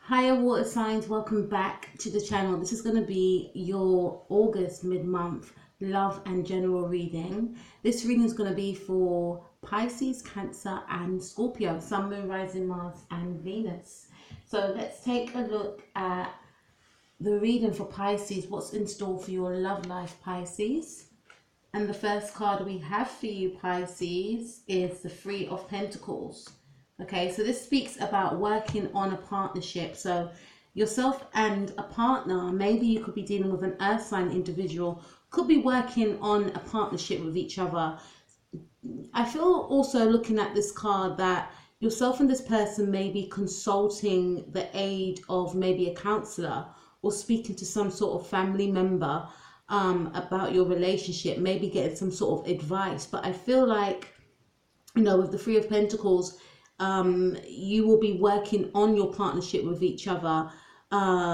Hiya water signs, welcome back to the channel. This is going to be your August mid-month love and general reading. This reading is going to be for Pisces, Cancer and Scorpio, Sun, Moon, Rising, Mars and Venus. So let's take a look at the reading for Pisces. What's in store for your love life, Pisces? And the first card we have for you, Pisces, is the Three of Pentacles. Okay, so this speaks about working on a partnership. So yourself and a partner, maybe you could be dealing with an earth sign individual, could be working on a partnership with each other. I feel also looking at this card that yourself and this person may be consulting the aid of maybe a counselor or speaking to some sort of family member about your relationship, maybe getting some sort of advice. But I feel like, you know, with the Three of Pentacles, you will be working on your partnership with each other,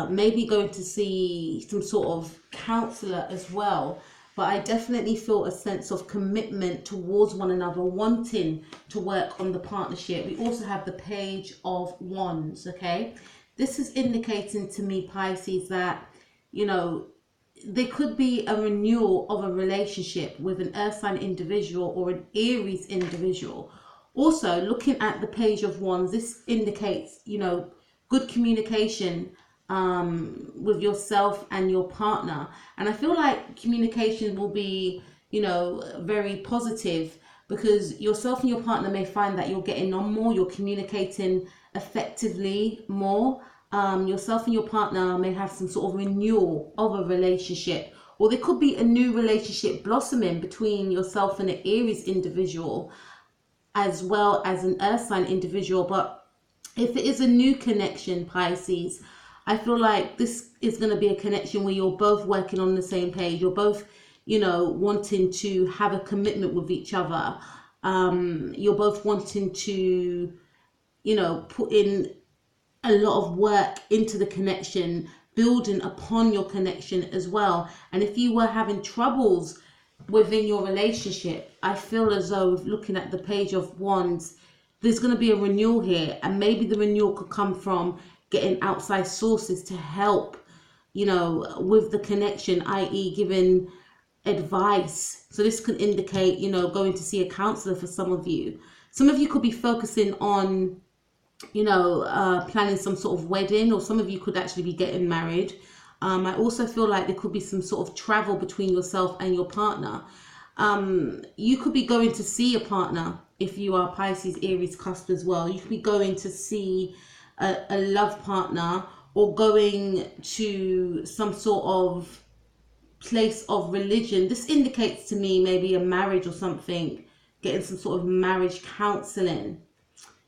maybe going to see some sort of counselor as well. But I definitely feel a sense of commitment towards one another, wanting to work on the partnership. We also have the Page of Wands. Okay, this is indicating to me, Pisces, that, you know, there could be a renewal of a relationship with an earth sign individual or an Aries individual. Also, looking at the Page of Wands, this indicates, you know, good communication with yourself and your partner. And I feel like communication will be, you know, very positive, because yourself and your partner may find that you're getting on more, you're communicating effectively more. Yourself and your partner may have some sort of renewal of a relationship, or there could be a new relationship blossoming between yourself and an Aries individual, as well as an earth sign individual. But if it is a new connection, Pisces, I feel like this is going to be a connection where you're both working on the same page. You're both, you know, wanting to have a commitment with each other. You're both wanting to, you know, put in a lot of work into the connection, building upon your connection as well. And if you were having troubles within your relationship, I feel as though, looking at the Page of Wands, there's going to be a renewal here, and maybe the renewal could come from getting outside sources to help, you know, with the connection, i.e. giving advice. So this could indicate, you know, going to see a counselor for some of you. Some of you could be focusing on, you know, planning some sort of wedding, or some of you could actually be getting married. I also feel like there could be some sort of travel between yourself and your partner. You could be going to see a partner if you are Pisces, Aries cusp as well. You could be going to see a love partner, or going to some sort of place of religion. This indicates to me maybe a marriage or something, getting some sort of marriage counseling.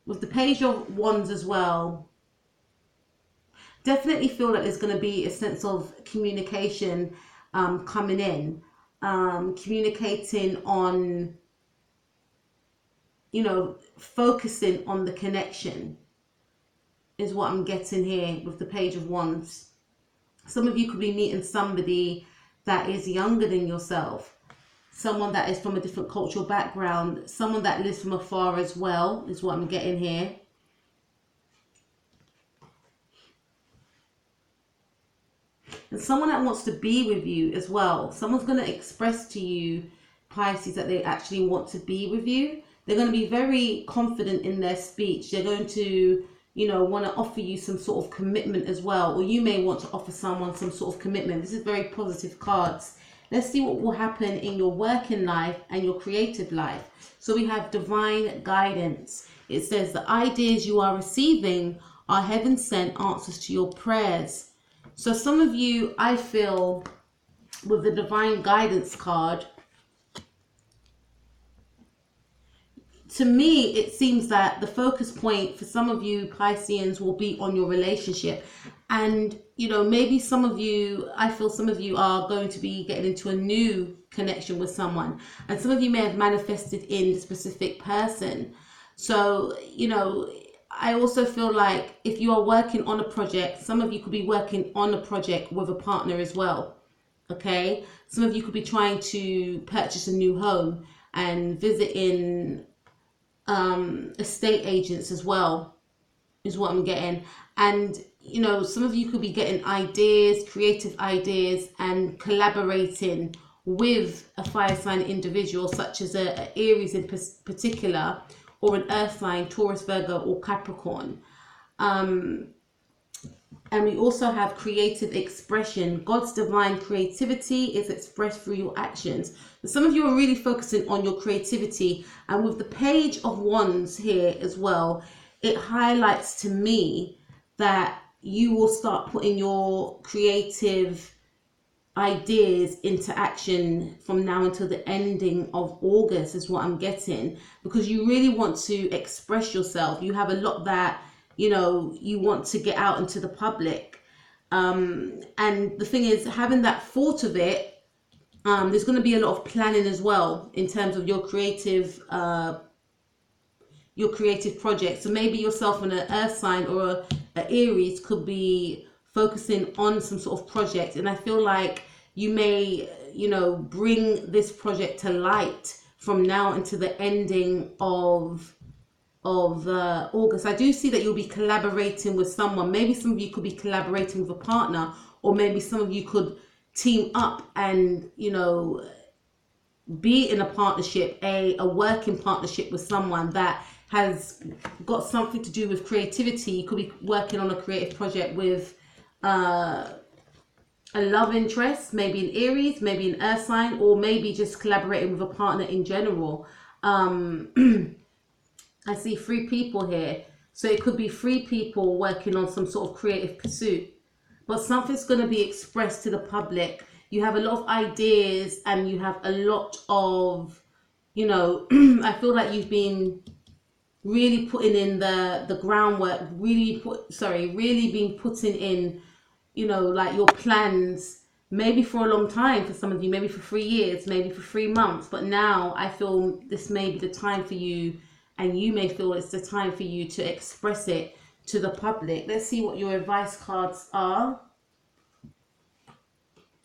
With the Page of Wands as well, definitely feel like there's going to be a sense of communication coming in, communicating on, you know, focusing on the connection is what I'm getting here with the Page of Wands. Some of you could be meeting somebody that is younger than yourself, someone that is from a different cultural background, someone that lives from afar as well, is what I'm getting here. And someone that wants to be with you as well. Someone's going to express to you, Pisces, that they actually want to be with you. They're going to be very confident in their speech. They're going to, you know, want to offer you some sort of commitment as well. Or you may want to offer someone some sort of commitment. This is very positive cards. Let's see what will happen in your working life and your creative life. So we have divine guidance. It says the ideas you are receiving are heaven-sent answers to your prayers. So some of you, I feel, with the divine guidance card, to me, it seems that the focus point for some of you Pisceans will be on your relationship. And, you know, maybe some of you, I feel some of you are going to be getting into a new connection with someone. And some of you may have manifested in a specific person. So, you know, I also feel like if you are working on a project, some of you could be working on a project with a partner as well. Okay. Some of you could be trying to purchase a new home and visiting estate agents as well, is what I'm getting. And you know, some of you could be getting ideas, creative ideas, and collaborating with a fire sign individual, such as a Aries in particular, or an earth sign, Taurus, Virgo, or Capricorn. And we also have creative expression. God's divine creativity is expressed through your actions. But some of you are really focusing on your creativity. And with the Page of Wands here as well, it highlights to me that you will start putting your creative ideas into action from now until the ending of August, is what I'm getting, because you really want to express yourself. You have a lot that, you know, you want to get out into the public. And the thing is, having that thought of it, there's going to be a lot of planning as well in terms of your creative project. So maybe yourself and an earth sign or a Aries could be focusing on some sort of project, and I feel like you may, you know, bring this project to light from now until the ending of August. I do see that you'll be collaborating with someone. Maybe some of you could be collaborating with a partner, or maybe some of you could team up and, you know, be in a partnership, a working partnership with someone that has got something to do with creativity. You could be working on a creative project with a love interest, maybe an Aries, maybe an earth sign, or maybe just collaborating with a partner in general. I see 3 people here. So it could be 3 people working on some sort of creative pursuit, but something's going to be expressed to the public. You have a lot of ideas and you have a lot of, you know, I feel like you've been really putting in the groundwork, really been putting in, you know, like your plans, maybe for a long time for some of you, maybe for 3 years, maybe for 3 months. But now I feel this may be the time for you, and you may feel it's the time for you to express it to the public. Let's see what your advice cards are.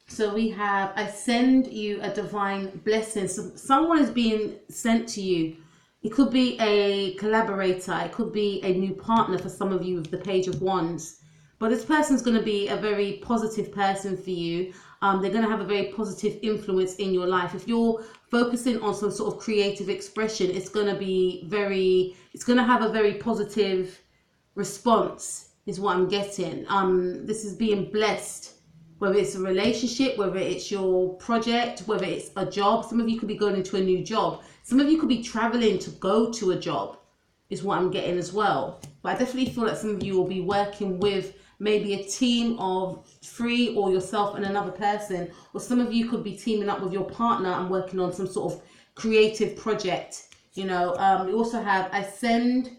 So we have, I send you a divine blessing. So someone is being sent to you. It could be a collaborator. It could be a new partner for some of you with the Page of Wands. But this person's going to be a very positive person for you. They're going to have a very positive influence in your life. If you're focusing on some sort of creative expression, it's going to have a very positive response, is what I'm getting. This is being blessed, whether it's a relationship, whether it's your project, whether it's a job. Some of you could be going into a new job. Some of you could be traveling to go to a job, is what I'm getting as well. But I definitely feel that some of you will be working with maybe a team of 3, or yourself and another person, or some of you could be teaming up with your partner and working on some sort of creative project. You know, we also have, I send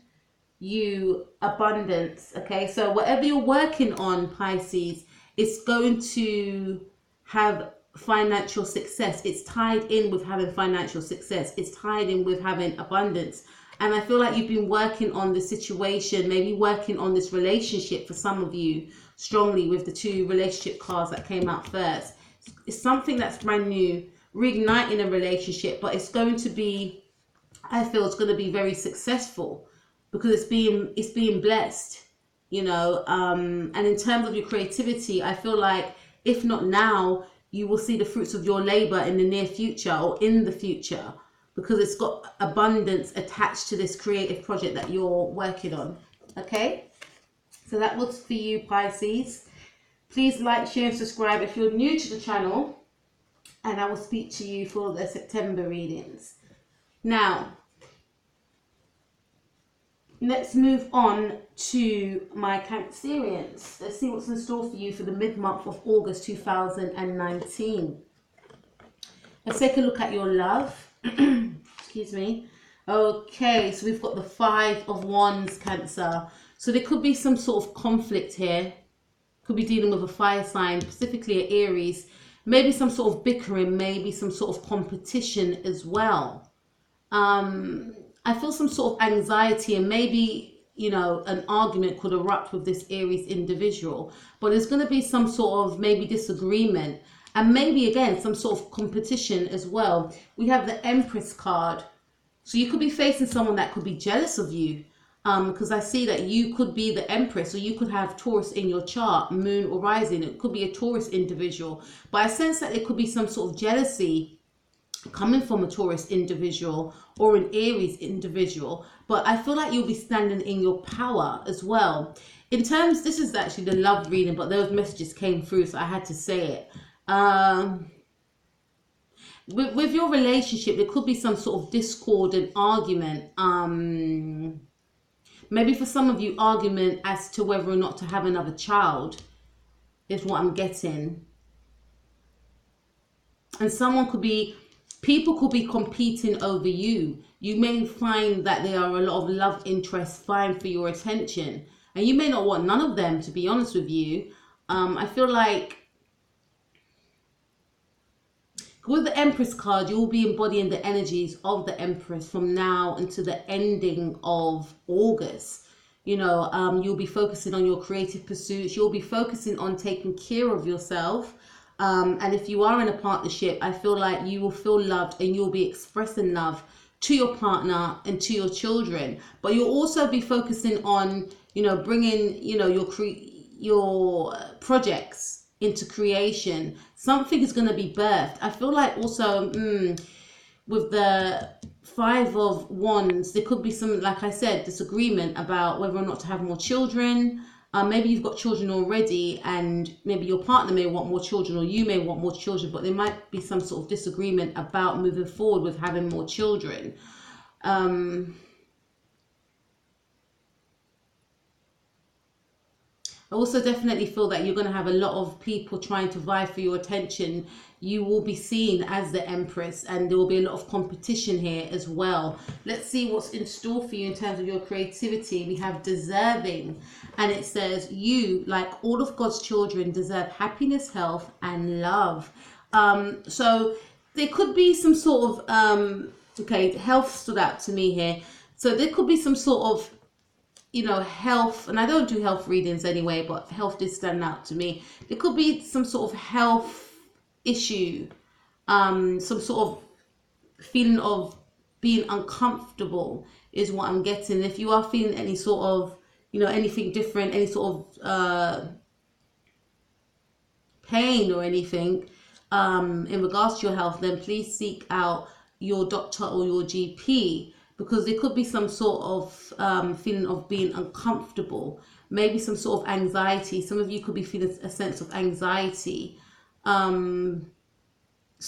you abundance. Okay, so whatever you're working on, Pisces, it's going to have financial success. It's tied in with having financial success. It's tied in with having abundance. And I feel like you've been working on the situation, maybe working on this relationship for some of you strongly with the 2 relationship cards that came out first. It's something that's brand new, reigniting a relationship, but it's going to be, I feel it's going to be very successful because it's being blessed, you know. And in terms of your creativity, I feel like if not now, you will see the fruits of your labor in the near future or in the future, because it's got abundance attached to this creative project that you're working on. Okay, so that was for you, Pisces. Please like, share and subscribe if you're new to the channel, and I will speak to you for the September readings. Now let's move on to my Cancerians. Let's see what's in store for you for the mid-month of August 2019. Let's take a look at your love. Excuse me. Okay, so we've got the 5 of Wands, Cancer. So there could be some sort of conflict here. Could be dealing with a fire sign, specifically an Aries. Maybe some sort of bickering, maybe some sort of competition as well. I feel some sort of anxiety, and maybe, you know, an argument could erupt with this Aries individual. But there's going to be some sort of maybe disagreement, and maybe again some sort of competition as well. We have the Empress card. So you could be facing someone that could be jealous of you. because I see that you could be the Empress, or you could have Taurus in your chart, moon or rising. It could be a Taurus individual, but I sense that it could be some sort of jealousy coming from a Taurus individual or an Aries individual. But I feel like you'll be standing in your power as well. In terms, this is actually the love reading, but those messages came through, so I had to say it. With your relationship, there could be some sort of discord and argument. Maybe for some of you, argument as to whether or not to have another child is what I'm getting. And people could be competing over you. You may find that there are a lot of love interests vying for your attention, and you may not want none of them, to be honest with you. I feel like with the Empress card, you will be embodying the energies of the Empress from now until the ending of August. You know, you'll be focusing on your creative pursuits. You'll be focusing on taking care of yourself. And if you are in a partnership, I feel like you will feel loved, and you'll be expressing love to your partner and to your children. But you'll also be focusing on, you know, bringing, you know, your projects into creation. Something is going to be birthed. I feel like also with the 5 of Wands, there could be some, like I said, disagreement about whether or not to have more children. Maybe you've got children already, and maybe your partner may want more children, or you may want more children, but there might be some sort of disagreement about moving forward with having more children. I also definitely feel that you're going to have a lot of people trying to vie for your attention. You will be seen as the Empress, and there will be a lot of competition here as well. Let's see what's in store for you in terms of your creativity. We have deserving, and it says you, like all of God's children, deserve happiness, health, and love. So there could be some sort of, okay, health stood out to me here. So there could be some sort of, you know, health, and I don't do health readings anyway, but health did stand out to me. There could be some sort of health issue, some sort of feeling of being uncomfortable is what I'm getting. If you are feeling any sort of, you know, anything different, any sort of pain or anything in regards to your health, then please seek out your doctor or your GP, because there could be some sort of feeling of being uncomfortable, maybe some sort of anxiety. Some of you could be feeling a sense of anxiety. Some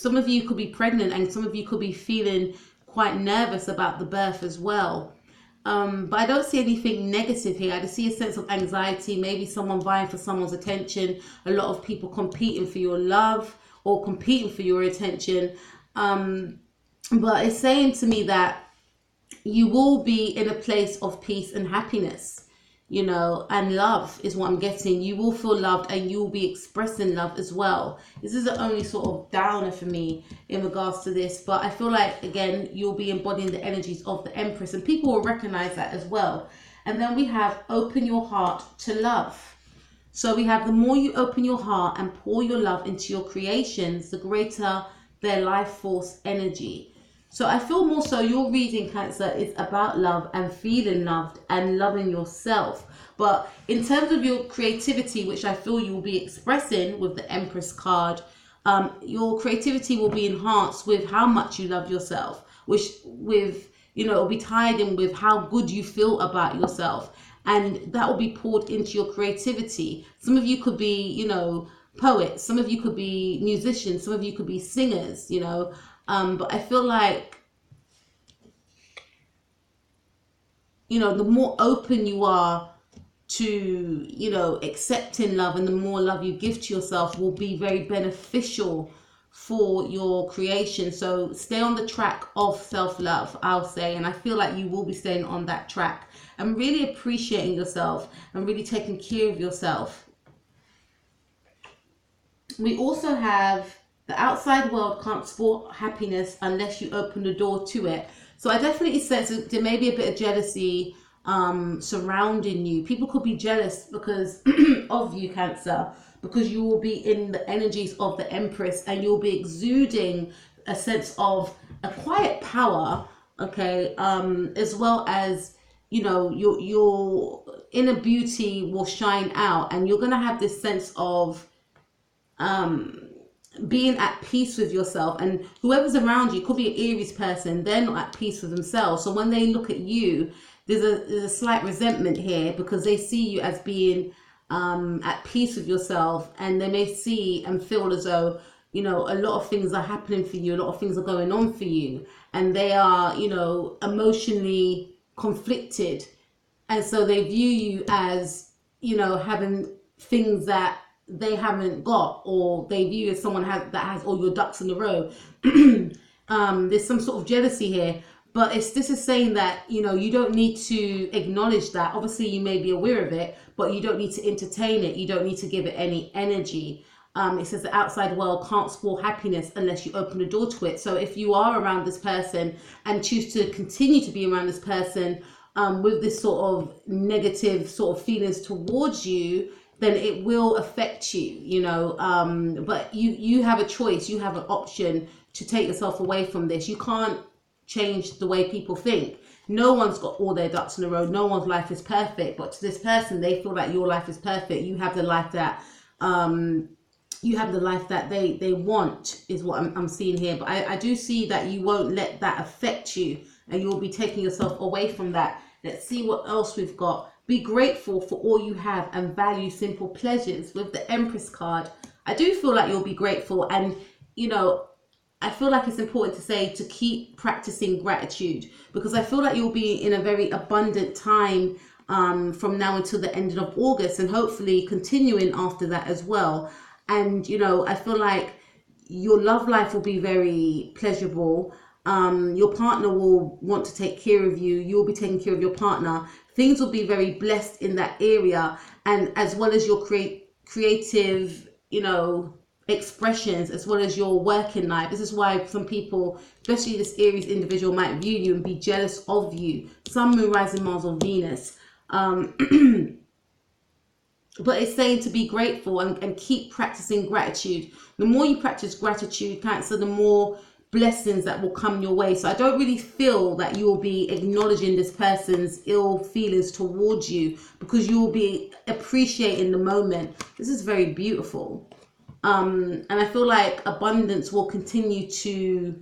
of you could be pregnant, and some of you could be feeling quite nervous about the birth as well. But I don't see anything negative here. I just see a sense of anxiety, maybe someone vying for someone's attention, a lot of people competing for your love or competing for your attention. But it's saying to me that you will be in a place of peace and happiness, you know, and love is what I'm getting. You will feel loved, and you will be expressing love as well. This is the only sort of downer for me in regards to this, but I feel like, again, you'll be embodying the energies of the Empress, and people will recognize that as well. And then we have open your heart to love. So we have the more you open your heart and pour your love into your creations, the greater their life force energy. So I feel more so your reading, Cancer, is about love and feeling loved and loving yourself. But in terms of your creativity, which I feel you will be expressing with the Empress card, your creativity will be enhanced with how much you love yourself, which with, you know, it'll be tied in with how good you feel about yourself. And that will be poured into your creativity. Some of you could be, you know, poets. Some of you could be musicians. Some of you could be singers, you know. But I feel like, you know, the more open you are to, you know, accepting love, and the more love you give to yourself, will be very beneficial for your creation. So stay on the track of self-love, I'll say, and I feel like you will be staying on that track and really appreciating yourself and really taking care of yourself. We also have the outside world can't support happiness unless you open the door to it. So I definitely sense that there may be a bit of jealousy surrounding you. People could be jealous because of you, Cancer, because you will be in the energies of the Empress, and you'll be exuding a sense of a quiet power, okay, as well as, you know, your inner beauty will shine out, and you're going to have this sense of being at peace with yourself. And whoever's around you, could be an Aries person, they're not at peace with themselves. So when they look at you, there's a slight resentment here, because they see you as being at peace with yourself, and they may see and feel as though, you know, a lot of things are happening for you, a lot of things are going on for you, and they are, you know, emotionally conflicted, and so they view you as, you know, having things that they haven't got, or they view you as someone that has all your ducks in a row. There's some sort of jealousy here, but this is saying that, you know, you don't need to acknowledge that. Obviously you may be aware of it, but you don't need to entertain it. You don't need to give it any energy. It says the outside world can't spoil happiness unless you open the door to it. So if you are around this person and choose to continue to be around this person with this sort of negative sort of feelings towards you, then it will affect you, you know. But you have a choice, you have an option to take yourself away from this. You can't change the way people think. No one's got all their ducks in a row. No one's life is perfect. But to this person, they feel like your life is perfect. You have the life that they want, is what I'm seeing here. But I do see that you won't let that affect you, and you'll be taking yourself away from that. Let's see what else we've got. Be grateful for all you have and value simple pleasures. With the Empress card, I do feel like you'll be grateful, and, you know, I feel like it's important to say to keep practicing gratitude, because I feel like you'll be in a very abundant time from now until the end of August, and hopefully continuing after that as well. And, you know, I feel like your love life will be very pleasurable. Your partner will want to take care of you. You'll be taking care of your partner. Things will be very blessed in that area, and as well as your creative, you know, expressions, as well as your working life. This is why some people, especially this Aries individual, might view you and be jealous of you. Sun, Moon, Rising, Mars, or Venus. But it's saying to be grateful and keep practicing gratitude. The more you practice gratitude, Cancer, the more blessings that will come your way. So I don't really feel that you will be acknowledging this person's ill feelings towards you, because you will be appreciating the moment. This is very beautiful. And I feel like abundance will continue to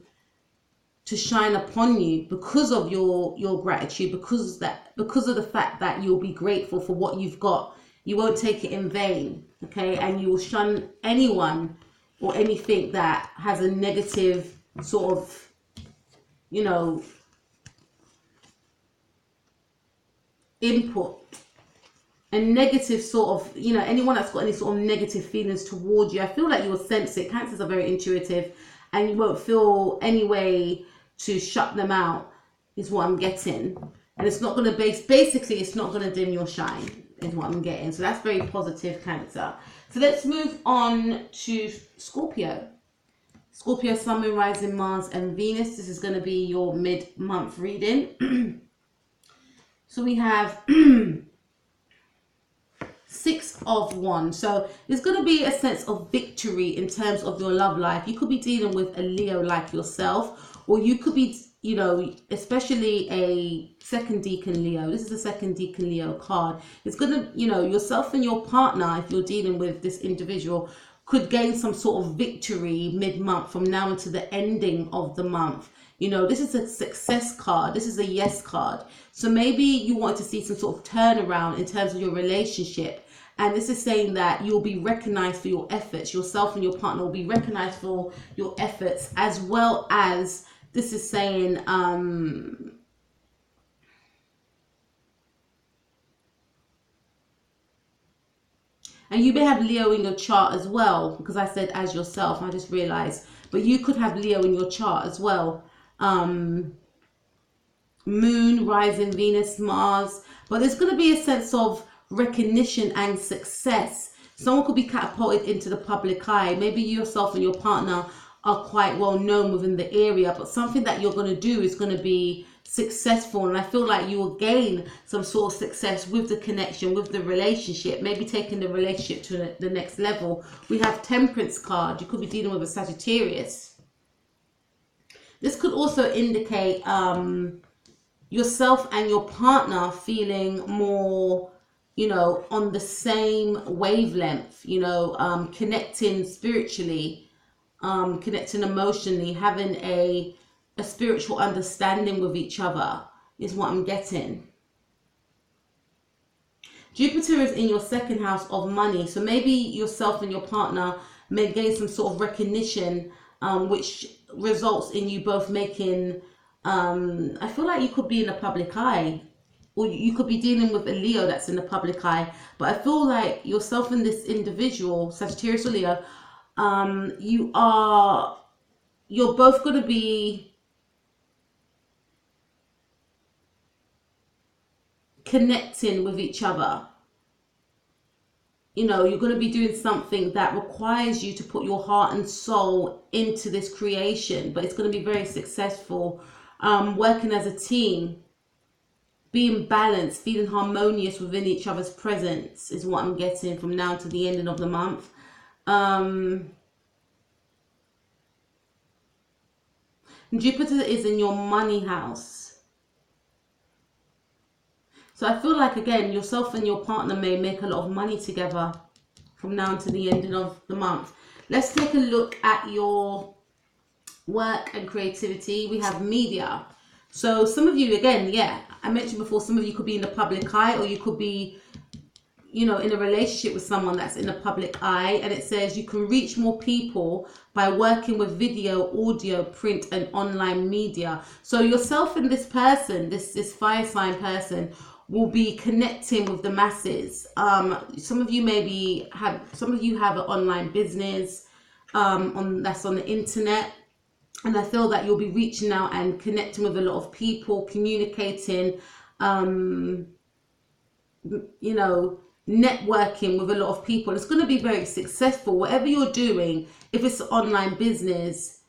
shine upon you because of your gratitude, because of the fact that you'll be grateful for what you've got. You won't take it in vain, okay? And you will shun anyone or anything that has a negative sort of, you know, input, a negative sort of, you know, anyone that's got any sort of negative feelings towards you. I feel like you will sense it. Cancers are very intuitive, and you won't feel any way to shut them out, is what I'm getting. And it's not going to basically it's not going to dim your shine, is what I'm getting. So that's very positive, Cancer. So let's move on to Scorpio. Scorpio, Sun, Moon, Rising, Mars, and Venus. This is going to be your mid-month reading. So we have Six of Wands. So there's going to be a sense of victory in terms of your love life. You could be dealing with a Leo like yourself, or you could be, you know, especially a second decan Leo. This is a second decan Leo card. It's going to, you know, yourself and your partner, if you're dealing with this individual, could gain some sort of victory mid-month from now until the ending of the month. You know, this is a success card. This is a yes card. So maybe you want to see some sort of turnaround in terms of your relationship. And this is saying that you'll be recognized for your efforts. Yourself and your partner will be recognized for your efforts, as well as this is saying, and you may have Leo in your chart as well, because I said as yourself, I just realized, but you could have Leo in your chart as well. Moon, Rising, Venus, Mars. But there's going to be a sense of recognition and success. Someone could be catapulted into the public eye. Maybe you yourself and your partner are quite well known within the area, but something that you're going to do is going to be successful, and I feel like you will gain some sort of success with the connection, with the relationship, maybe taking the relationship to the next level. We have Temperance card. You could be dealing with a Sagittarius. This could also indicate yourself and your partner feeling more, you know, on the same wavelength, you know, connecting spiritually, connecting emotionally, having a spiritual understanding with each other is what I'm getting. Jupiter is in your second house of money. So maybe yourself and your partner may gain some sort of recognition, which results in you both making, I feel like you could be in the public eye, or you could be dealing with a Leo that's in the public eye. But I feel like yourself and this individual, Sagittarius or Leo, you're both going to be connecting with each other. You know, you're going to be doing something that requires you to put your heart and soul into this creation, but it's going to be very successful. Working as a team, being balanced, feeling harmonious within each other's presence is what I'm getting from now to the ending of the month. Jupiter is in your money house. So I feel like, again, yourself and your partner may make a lot of money together from now to the ending of the month. Let's take a look at your work and creativity. We have media. So some of you, again, yeah, I mentioned before, some of you could be in the public eye, or you could be, you know, in a relationship with someone that's in the public eye. And it says you can reach more people by working with video, audio, print, and online media. So yourself and this person, this fire sign person, will be connecting with the masses. Some of you have an online business that's on the internet, and I feel that you'll be reaching out and connecting with a lot of people, communicating, you know, networking with a lot of people. It's going to be very successful, whatever you're doing. If it's an online business,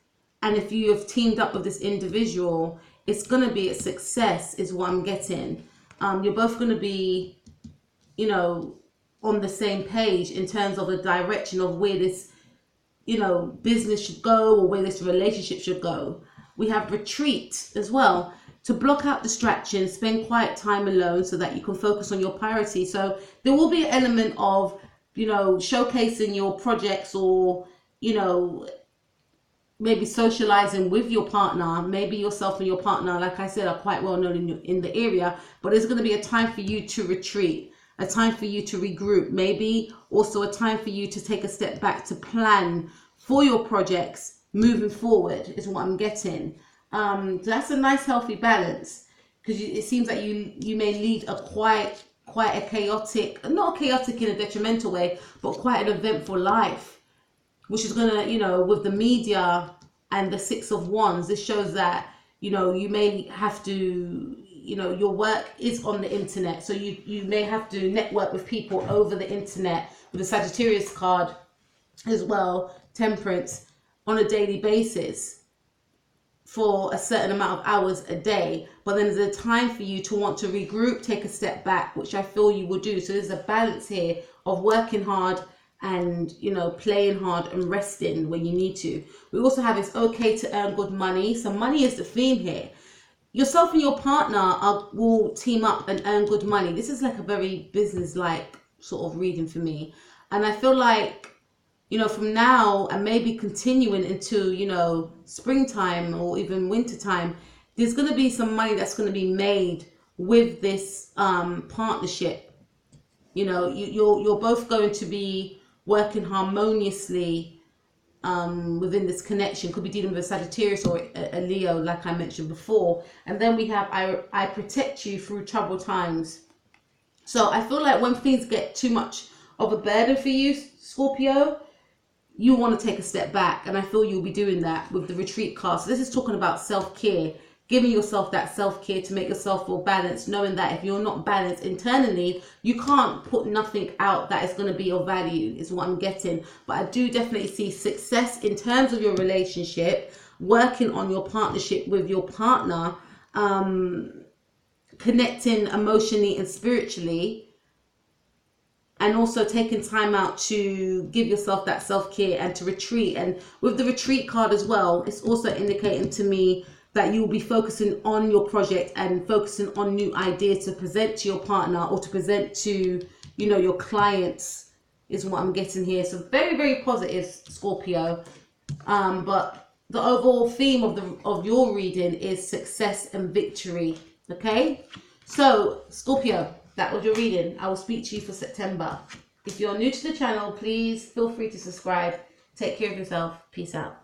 and if you have teamed up with this individual, it's going to be a success is what I'm getting. You're both going to be, you know, on the same page in terms of the direction of where this, you know, business should go, or where this relationship should go. We have retreat as well. To block out distractions, spend quiet time alone so that you can focus on your priority. So there will be an element of, you know, showcasing your projects, or, you know, maybe socializing with your partner. Maybe yourself and your partner, like I said, are quite well known in the area, but there's going to be a time for you to retreat, a time for you to regroup, maybe also a time for you to take a step back to plan for your projects moving forward is what I'm getting. So that's a nice healthy balance, because it seems like you may lead a quite a chaotic, not chaotic in a detrimental way, but quite an eventful life, which is gonna, you know, with the media and the Six of Wands, this shows that, you know, you may have to, you know, your work is on the internet, so you may have to network with people over the internet, with the Sagittarius card as well, Temperance, on a daily basis for a certain amount of hours a day. But then there's a time for you to want to regroup, take a step back, which I feel you will do. So there's a balance here of working hard and, you know, playing hard and resting when you need to. We also have it's okay to earn good money. So money is the theme here. Yourself and your partner will team up and earn good money. This is like a very business-like sort of reading for me. And I feel like, you know, from now and maybe continuing into, you know, springtime or even wintertime, there's going to be some money that's going to be made with this partnership. You know, you're both going to be working harmoniously within this connection. Could be dealing with a Sagittarius or a Leo, like I mentioned before. And then we have I protect you through troubled times. So I feel like when things get too much of a burden for you, Scorpio, you want to take a step back, and I feel you'll be doing that with the retreat card. So this is talking about self-care, giving yourself that self-care to make yourself feel balanced, knowing that if you're not balanced internally, you can't put nothing out that is going to be of value, is what I'm getting. But I do definitely see success in terms of your relationship, working on your partnership with your partner, connecting emotionally and spiritually, and also taking time out to give yourself that self-care and to retreat. And with the retreat card as well, it's also indicating to me that you will be focusing on your project and focusing on new ideas to present to your partner or to present to, you know, your clients, is what I'm getting here. So very, very positive, Scorpio. But the overall theme of your reading is success and victory. Okay, so Scorpio, that was your reading. I will speak to you for September. If you're new to the channel, please feel free to subscribe. Take care of yourself. Peace out.